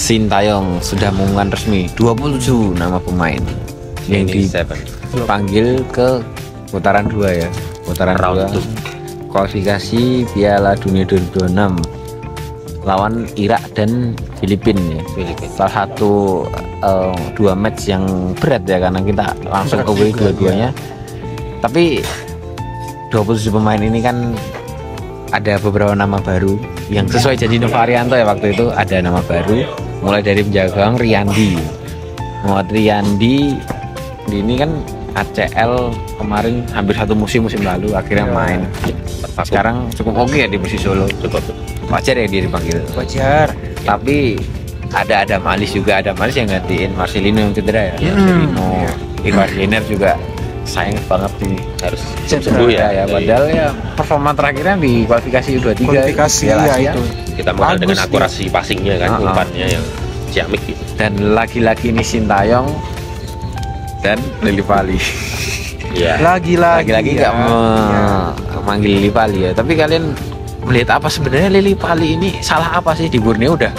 Sintayong sudah mengumumkan resmi 27 nama pemain yang dipanggil ke putaran 2 ya. Putaran Round 2 kualifikasi Piala Dunia 2026 lawan Irak dan Filipina ya. Salah satu 2 match yang berat ya, karena kita langsung away dua-duanya. Tapi 27 pemain ini kan ada beberapa nama baru yang sesuai janji Novarianto ya, waktu itu ada nama baru mulai dari penjaga gawang Riyandi. Muhammad Riyandi ini kan ACL kemarin hampir 1 musim lalu akhirnya main. Sekarang cukup oke ya di Persisolo. Cukup wajar ya dia dipanggil. Wajar. Tapi ada Malis juga, ada Malis yang gantiin Marcelino yang cedera ya. Marcelino, Ivar Jenner juga sayang banget sih, harus sembuh ya. Padahal ya performa terakhirnya di kualifikasi U23 kualifikasi ya itu. Kita mengenal dengan akurasi passingnya kan, umpannya yang ciamik gitu. Dan lagi-lagi ini Sintayong dan Lili Pali. Iya. Lagi-lagi nggak memanggil Lili Pali ya. Tapi kalian melihat apa sebenarnya Lili Pali ini salah apa sih? Di Borneo udah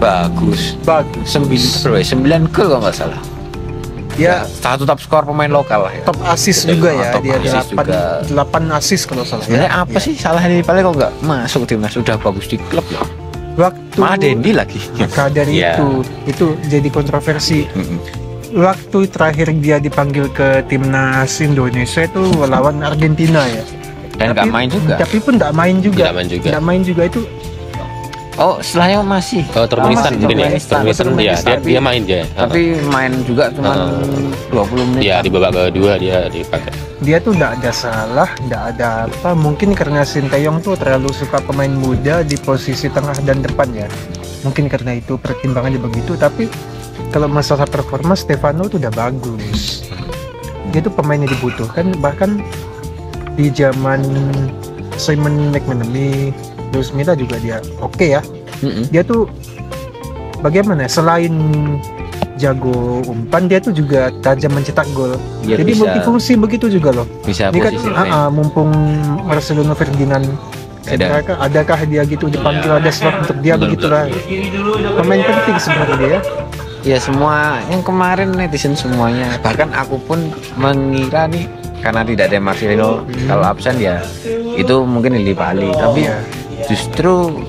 bagus. 9 gol kalau nggak salah. Ya, satu top skor pemain lokal lah ya. Top assist juga ya, dia 8 assist kalau salah. Sebenarnya apa sih salah Lili Pali kok nggak masuk timnas? Sudah bagus di klub loh. Waktu malah Dendi lagi. Maka dari itu jadi kontroversi. Waktu terakhir dia dipanggil ke timnas Indonesia itu lawan Argentina ya. Dan nggak main juga. Tapi pun nggak main juga. Nggak main juga itu. Oh, setelahnya masih. Turkmenistan mungkin ya. Turkmenistan dia main dia. Tapi main juga cuma 20 menit. Iya, di babak kedua dia dipakai. Dia tuh nggak ada salah, nggak ada apa. Mungkin karena Sintayong tuh terlalu suka pemain muda di posisi tengah dan depan ya. Mungkin karena itu pertimbangannya begitu. Tapi kalau masalah performa, Stefano tuh udah bagus. Dia tuh pemain yang dibutuhkan. Bahkan di zaman Simon McManamy, Luis Milla juga dia oke ya. Dia tuh bagaimana? Selain jago umpan, dia tuh juga tajam mencetak gol. Ya, jadi multifungsi begitu juga loh. Bisa ini posisi kan mumpung Marcelino Ferdinand adakah dia gitu dipanggil, ada slot untuk dia begitulah. Pemain penting sebenarnya dia. Ya semua yang kemarin netizen semuanya, bahkan aku pun mengira nih karena tidak ada Marcelino, kalau absen ya itu mungkin Lili Pali. Tapi justru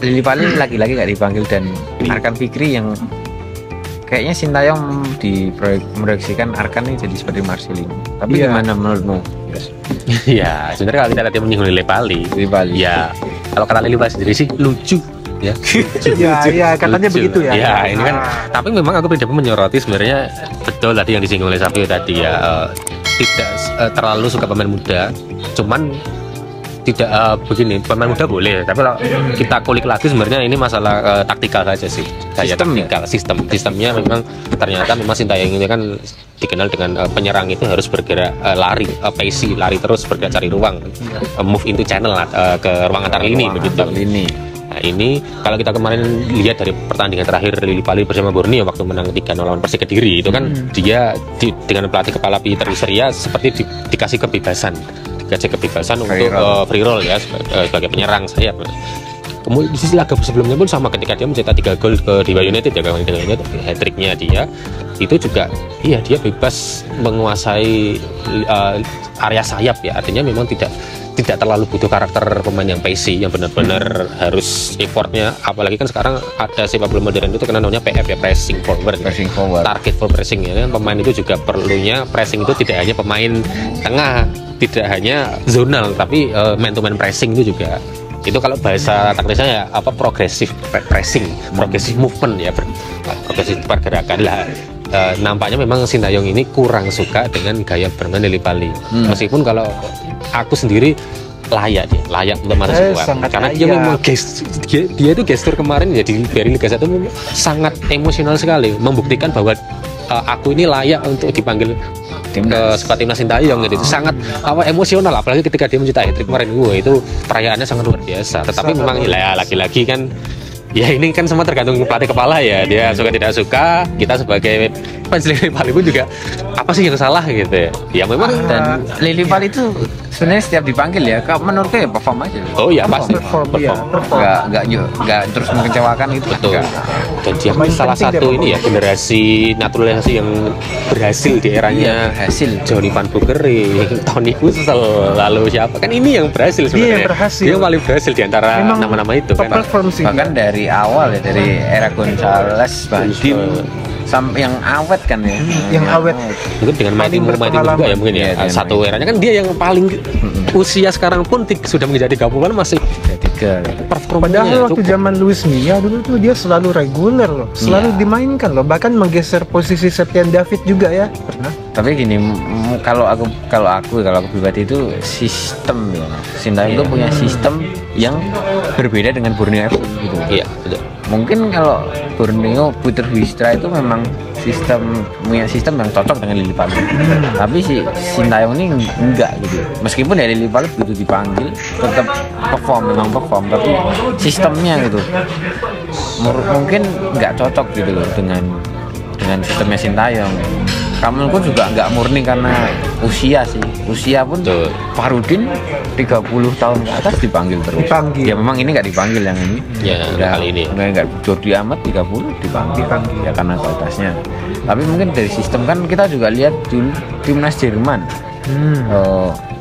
Lili Pali lagi-lagi nggak dipanggil, dan Arkan Fikri yang kayaknya Sintayong diproyeksikan Arkan ini jadi seperti Marcelino. Tapi gimana menurutmu? Iya, sebenarnya kalau kita tadi menyinggung Lili Pali, ya kalau kata Lili Pali sendiri sih lucu. Ya, katanya begitu ya. Ya, ini kan. Tapi memang aku pribadi menyoroti sebenarnya betul tadi yang disinggung oleh Savio tadi ya, tidak terlalu suka pemain muda. Cuman tidak begini, pemain muda boleh, tapi kalau kita kulik lagi sebenarnya ini masalah taktikal saja sih. Kayak taktikal, sistemnya memang ternyata memang Sintayong ini kan dikenal dengan penyerang itu harus bergerak lari, pacey, lari terus bergerak cari ruang, move into channel ke ruang antar lini begitu. Nah ini kalau kita kemarin lihat dari pertandingan terakhir Lili Pali bersama Borneo waktu menang 3-0 lawan Persik Kediri itu kan dia dengan pelatih kepala Peter Wisseria seperti dikasih kebebasan untuk free roll ya sebagai penyerang sayap. Kemudian di sisi laga sebelumnya pun sama, ketika dia mencetak 3 gol ke Dewa United ya, hat-tricknya dia itu juga dia bebas menguasai area sayap ya, artinya memang tidak terlalu butuh karakter pemain yang pacey yang benar-benar harus effortnya, apalagi kan sekarang ada sepak bola modern itu karena namanya PF ya, pressing forward. Target for pressing ya, pemain itu juga perlunya pressing itu tidak hanya pemain tengah, tidak hanya zonal, tapi man to man pressing itu juga. Itu kalau bahasa taktisnya ya apa, progressive pressing, progressive movement ya, progressive pergerakan lah. Nampaknya memang Sintayong ini kurang suka dengan gaya bermain Lili Pali. Meskipun kalau aku sendiri layak untuk masuk squad, karena dia memang dia itu gestur kemarin ya di Liga 1 sangat emosional sekali, membuktikan bahwa aku ini layak untuk dipanggil ke squad timnas Sintayong gitu. Itu sangat emosional, apalagi ketika dia mencetak hat-trick kemarin, itu perayaannya sangat luar biasa. Tetapi memang ya lagi-lagi kan ya ini kan semua tergantung pelatih kepala ya, dia suka tidak suka. Kita sebagai fans Lili Pali pun juga apa sih yang salah gitu ya. Ya memang Dan Lili Pali itu sebenarnya setiap dipanggil ya, menurutku ya perform aja. oh ya pasti perform. Nggak terus mengecewakan itu. betul. Enggak. Dan dia Pemain salah penting satu dia ini ya generasi naturalisasi yang berhasil di eranya Hasil. Johnny Van Bukering, Tony Kusel, lalu siapa kan ini yang berhasil Dia sebenarnya. yang berhasil. Dia yang paling berhasil di antara Memang nama-nama itu top kan. perform sih Bahkan dia. dari awal ya, dari era Gonzales, Badim, yang awet kan ya. Yang awet. Mungkin dengan Mighty Mo juga ya mungkin ya. Iya, Satu eranya kan dia yang paling usia sekarang pun sudah menjadi 30-an masih Tiga. performanya Padahal waktu cukup. zaman Luis Milla dulu tuh dia selalu reguler loh, selalu Iya. dimainkan loh, bahkan menggeser posisi Septian David juga ya pernah. Tapi gini, kalau aku pribadi itu sistem ya. Sintayong itu punya sistem yang berbeda dengan Borneo FC gitu. Iya, betul. Mungkin kalau Borneo Puter Wistra itu memang punya sistem yang cocok dengan Lili Pali. Tapi si Sintayong ini enggak gitu. Meskipun ya Lili Pali begitu dipanggil tetap memang perform, tapi sistemnya gitu mungkin nggak cocok gitu loh dengan sistemnya Sintayong. Kamu pun juga nggak murni karena usia sih. Usia pun Betul. Farudin 30 tahun ke atas dipanggil terus. Dipanggil. Ya memang ini nggak dipanggil yang ini. Ya, kali ini. Nggak Jordi Amat 30 dipanggil. Ya karena kualitasnya. Tapi mungkin dari sistem kan kita juga lihat dulu timnas Jerman.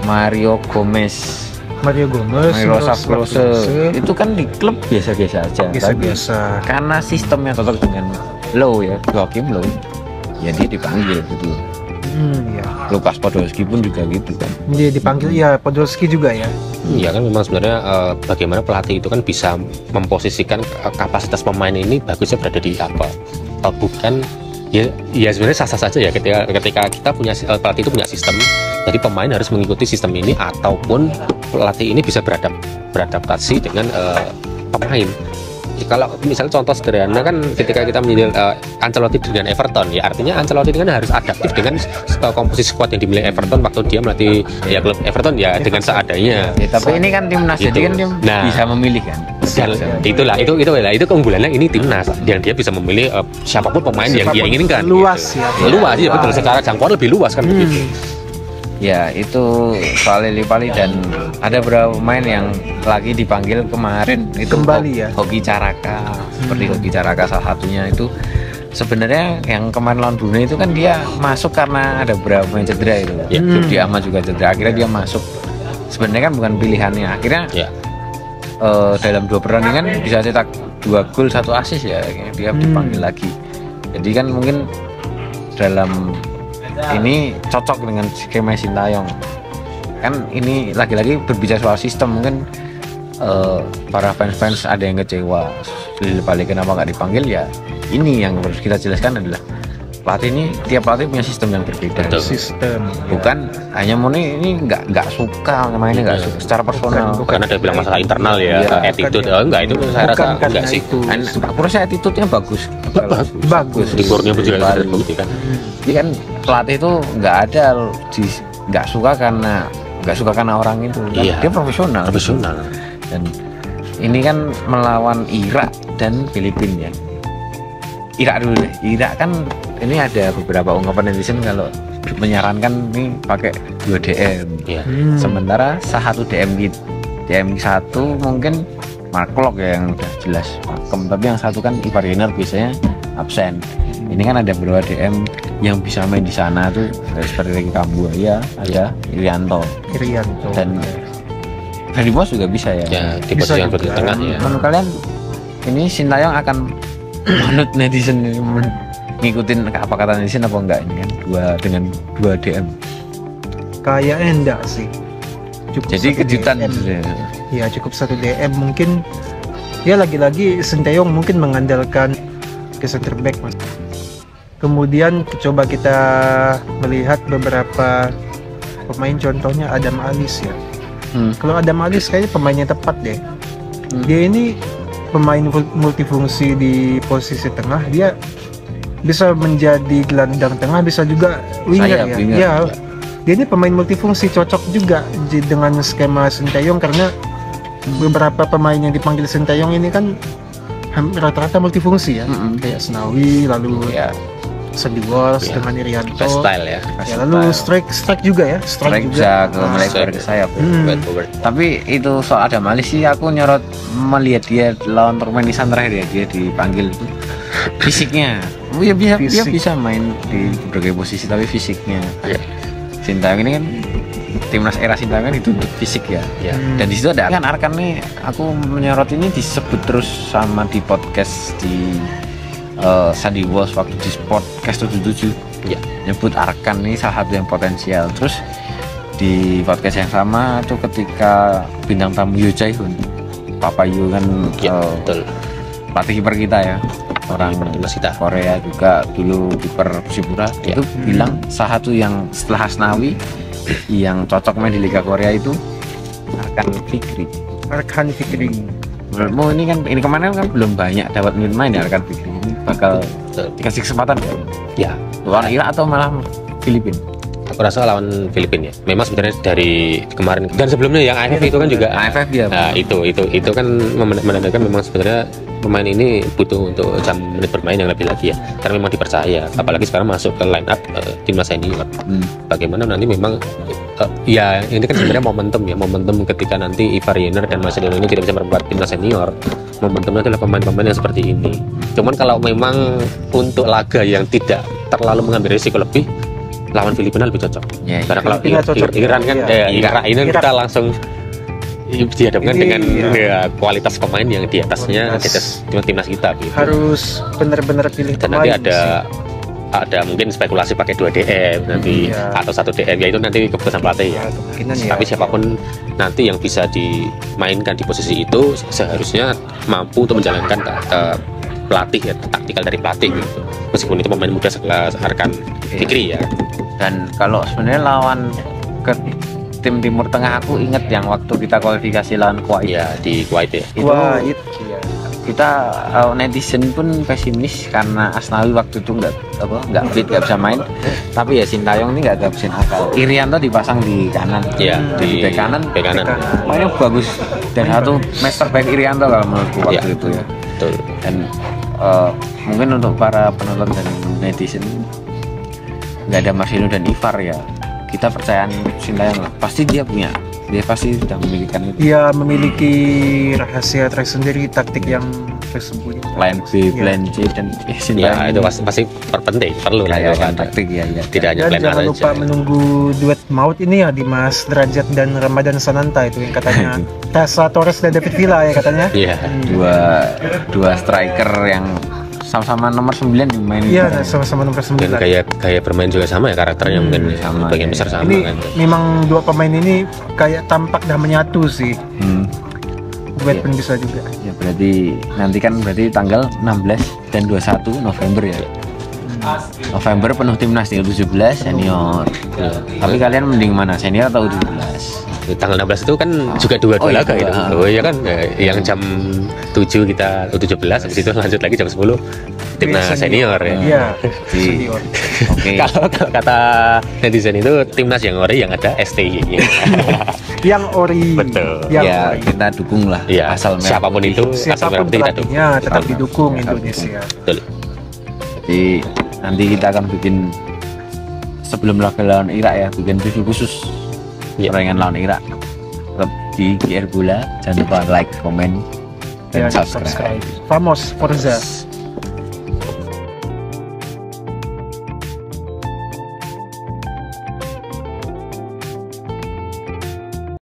Mario Gomez, Miroslav Klose itu kan di klub biasa-biasa aja. biasa-biasa. Tapi karena sistemnya cocok dengan Low ya, Joachim Low, ya dia dipanggil gitu. Ya. Lukas Podolski pun juga gitu kan. Dia dipanggil ya, Podolski juga ya. Iya kan memang sebenarnya bagaimana pelatih itu kan bisa memposisikan kapasitas pemain ini bagusnya berada di apa, bukan ya sebenarnya sah-sah saja ya ketika kita punya pelatih itu punya sistem, jadi pemain harus mengikuti sistem ini ataupun pelatih ini bisa beradaptasi dengan pemain. Kalau misalnya contoh sederhana kan ketika kita menjadi Ancelotti dengan Everton, ya artinya Ancelotti kan harus adaptif dengan komposisi squad yang dimiliki Everton waktu dia melatih ya klub Everton ya dengan seadanya. Ya, tapi ini kan timnas, Gitu. jadi kan dia Nah. bisa memilih kan. Itu keunggulannya ini timnas yang dia bisa memilih siapapun pemain yang dia inginkan. Luas gitu. ya. Luas ya betul, secara jangkauan lebih luas kan begitu. Ya itu soal Lili Pali, dan ada beberapa pemain yang lagi dipanggil kemarin itu Kembali ya? Hoki Caraka, seperti Hoki Caraka salah satunya itu. Sebenarnya yang kemarin lawan Brunei itu kan dia masuk karena ada beberapa pemain cedera itu. Ya. Jordi Amat juga cedera, akhirnya dia masuk. Sebenarnya kan bukan pilihannya. Akhirnya Ya. dalam 2 pertandingan bisa cetak 2 gol 1 assist ya, dia dipanggil lagi. Jadi kan mungkin dalam ini cocok dengan skema Sintayong. Kan ini lagi-lagi berbicara soal sistem, mungkin para fans ada yang kecewa Lili Pali kenapa nggak dipanggil. Ya ini yang harus kita jelaskan adalah pelatih ini, tiap pelatih punya sistem yang berbeda. Betul. Sistem. Bukan hanya murni ini nggak suka mainnya, nggak suka secara personal. Karena ada bilang masalah internal ya, Iya, attitude. bukan, Enggak, itu saya rasa Bukan karena enggak sih. itu. Aku rasa attitude-nya bagus. Bagus. Di Borneo pun juga Lili ada Pali. bukti kan. Jadi kan pelatih itu nggak ada nggak suka karena orang itu. Kan Iya. Dia profesional. Profesional. Dan ini kan melawan Irak dan Filipina ya. Irak dulu deh. Irak kan ini ada beberapa ungkapan netizen kalau menyarankan nih pakai 2 DM. Iya. Sementara satu DM 1 mungkin Mark Klok ya yang udah jelas pakem, tapi yang satu kan Ivar Yener biasanya absen. Ini kan ada beberapa DM yang bisa main di sana tuh seperti Ricky Kambuaya, ada Irianto dan Ferry Bos juga bisa ya. Ya, di Bisa posisi yang juga. di tengah ya. Menurut kalian ini Sintayong akan manut netizen ini, ngikutin apa kata netizen apa enggak ini kan dengan 2 DM. Kayaknya enggak sih. Cukup Jadi 1 kejutan DM. gitu ya. Ya cukup 1 DM mungkin. Ya lagi-lagi Sintayong mungkin mengandalkan ke center back mas. Kemudian coba kita melihat beberapa pemain, contohnya Adam Alis ya. Kalau Adam Alis kayaknya pemainnya tepat deh. Dia ini pemain multifungsi di posisi tengah. Dia bisa menjadi gelandang tengah, bisa juga winger Sayap, ya. winger. Ya, dia ini pemain multifungsi, cocok juga dengan skema Sintayong karena beberapa pemain yang dipanggil Sintayong ini kan rata-rata multifungsi ya. Kayak Senawi, lalu Ya. Sandy Walsh Iya. dengan Irianto. Best style ya. Ya, lalu strike juga ya, Strike juga. bisa ke melebar ke sayap. Wide forward. Tapi itu soal ada Malis sih aku nyorot melihat dia lawan Turkmenistan terakhir ya, dia dipanggil itu fisiknya. Oh, ya dia Fisik. bisa main di berbagai posisi tapi fisiknya. Iya. Sintayong ini kan timnas era Sintayong kan dituntut fisik ya. Ya. Dan di situ ada kan Arkan nih, aku menyorot ini disebut terus sama di podcast di Sandy Walsh waktu di podcast 77 Ya. nyebut Arkan nih salah satu yang potensial. Terus di podcast yang sama tuh ketika bintang tamu Yoo Jae-hoon, Papa Yoo kan Ya, betul. pelatih kiper kita ya, orang Kiper timnas kita. Korea juga dulu kiper Persipura, Ya. itu bilang salah satu yang setelah Hasnawi yang cocok main di Liga Korea itu Arkan Fikri. Arkan Fikri. Menurutmu ini kemarin kan belum banyak dapat main ya Arkan Fikri, ini bakal Betul. dikasih kesempatan ya? Ya, Lawan Irak atau malah Filipina? aku rasa lawan Filipina ya. Memang sebenarnya dari kemarin dan sebelumnya yang AFF itu kan juga AFF ya. nah, itu kan menandakan memang sebenarnya pemain ini butuh untuk jam menit bermain yang lebih lagi ya. Karena memang dipercaya, apalagi sekarang masuk ke line up timnas senior. Bagaimana nanti memang ya ini kan sebenarnya momentum ketika nanti Ivar Yener dan Marcelino ini tidak bisa memperkuat timnas senior. Momentumnya adalah pemain-pemain yang seperti ini. Cuman kalau memang untuk laga yang tidak terlalu mengambil risiko lebih, lawan Filipina lebih cocok. Ya, Karena kalau Filipina cocok. Iran kan Iya. Irak ini Irak. kita langsung dihadapkan Ini, dengan iya. ya, kualitas pemain yang di atasnya di atas timnas kita gitu. Harus benar-benar pilih Dan nanti pemain ada mungkin spekulasi pakai 2 DM nanti Iya. atau 1 DM, ya itu nanti keputusan pelatih sih. ya. Ya, kemungkinan ya. Tapi siapapun nanti yang bisa dimainkan di posisi itu seharusnya mampu untuk menjalankan pelatih ya, taktikal dari pelatih gitu. Meskipun itu pemain muda sekelas Arkan Fikri ya. Dan kalau sebenarnya lawan ke tim Timur Tengah, aku inget yang waktu kita kualifikasi lawan Kuwait Ya di Kuwait ya. itu Wah, itu ya. kita netizen pun pesimis karena Asnawi waktu itu nggak fit, nggak bisa main. Tapi ya Sintayong ini nggak gabisin akal. Irianto dipasang di kanan, Ya di bek kanan, bek kanan. mainnya bagus dan satu master back Irianto kalau menurutku waktu Ya. itu ya. Betul. Dan mungkin untuk para penonton dan netizen, nggak ada Marcelino dan Ivar ya, kita percayaan Sintayong lah. Pasti dia pasti sudah memiliki itu. Dia memiliki rahasia tersendiri, taktik yang tersembunyi. Plan B, plan C, dan Ya Sintayong itu pasti penting, perlu lah kayak itu kan ada. taktik ya. Tidak hanya Dan plan A jangan lupa saja. menunggu duet maut ini ya, Dimas Derajat dan Ramadan Sananta itu yang katanya Tessa Torres dan David Villa ya katanya. Iya. dua striker yang sama-sama nomor 9 yang main Iya, itu. sama-sama nomor Dan 9. gaya bermain juga sama ya, karakternya mungkin sama, bagian ya. besar sama Ini kan. memang dua pemain ini kayak tampak dah menyatu sih. Duet Iya. pun bisa juga. Ya berarti nanti kan berarti tanggal 16 dan 21 November ya. November penuh timnas tinggal 17 senior. Tapi kalian mending mana, senior atau 17? Tanggal 16 itu kan juga dua Oh, iya, laga itu. dua. Oh iya kan, yang jam 7 kita U17, habis itu lanjut lagi jam 10 timnas senior ya. Iya, Di- senior. Oke. Kalau kata netizen itu timnas yang ori yang ada STY-nya. Yang ori. Betul. Yang Ya ori. kita dukung lah Iya, asal merah siapapun putih. itu asal merah Siapapun putih kita dukung. pelatihnya tetap Betul. didukung Betul. Indonesia. Betul. Jadi nanti kita akan bikin sebelum laga lawan Irak ya, bikin review khusus Iya. pertandingan lawan Irak. Tetap di GR Bola, jangan lupa like, komen, dan Dan subscribe. Famos Forza.